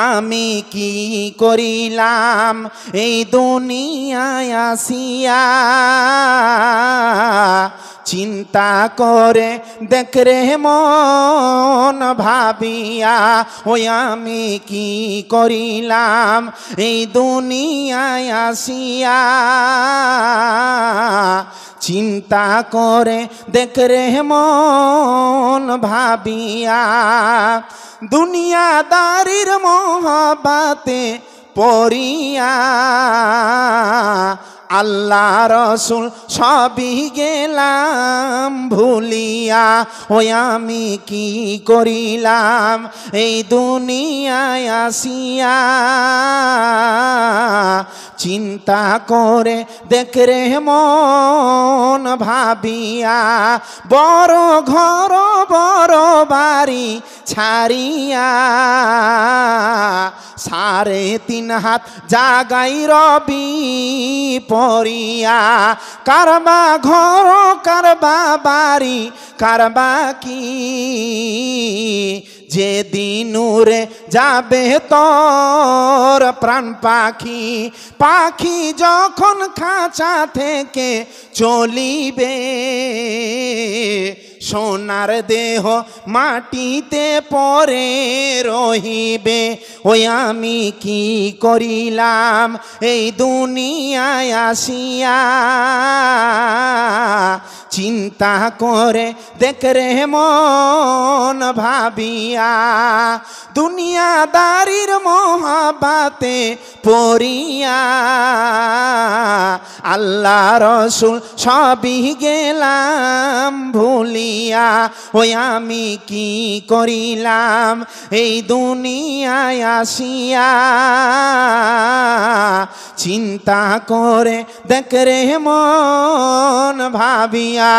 আমি কি করিলাম এই দুনিয়ায় আসিয়া, চিন্তা করে দেখ রে মন ভাবিয়া। ওই আমি কি করিলাম এই দুনিয়ায় আসিয়া, চিন্তা করে দেখ রে মন ভাবিয়া। দুনিয়াদারির মহব্বতে পড়িয়া আল্লাহ রসুল সবই গেলাম ভুলিয়া। ওই আমি কি করিলাম এই দুনিয়ায় আসিয়া, চিন্তা করে দেখ রে মন ভাবিয়া। বড় ঘর বড় বাড়ি ছাড়িয়া, 3.5 হাত জাগাই রবি পড়িয়া। কারবা ঘর কারবা বাড়ি কারবা কি, যেদিন উড়ে যাবে তোর প্রাণ পাখি। পাখি যখন খাঁচা থেকে চলিবে, সোনার দেহ মাটিতে পড়ে রহিবে। ওই আমি কি করিলাম এই দুনিয়ায় আসিয়া, চিন্তা করে দেখ রে মন ভাবিয়া। দুনিয়াদারির মহব্বতে পড়িয়া আল্লাহ রসুল সবই গেলাম ভুলিয়া। ওই আমি কি করিলাম এই দুনিয়ায় আসিয়া, চিন্তা করে দেখ রে মন ভাবিয়া।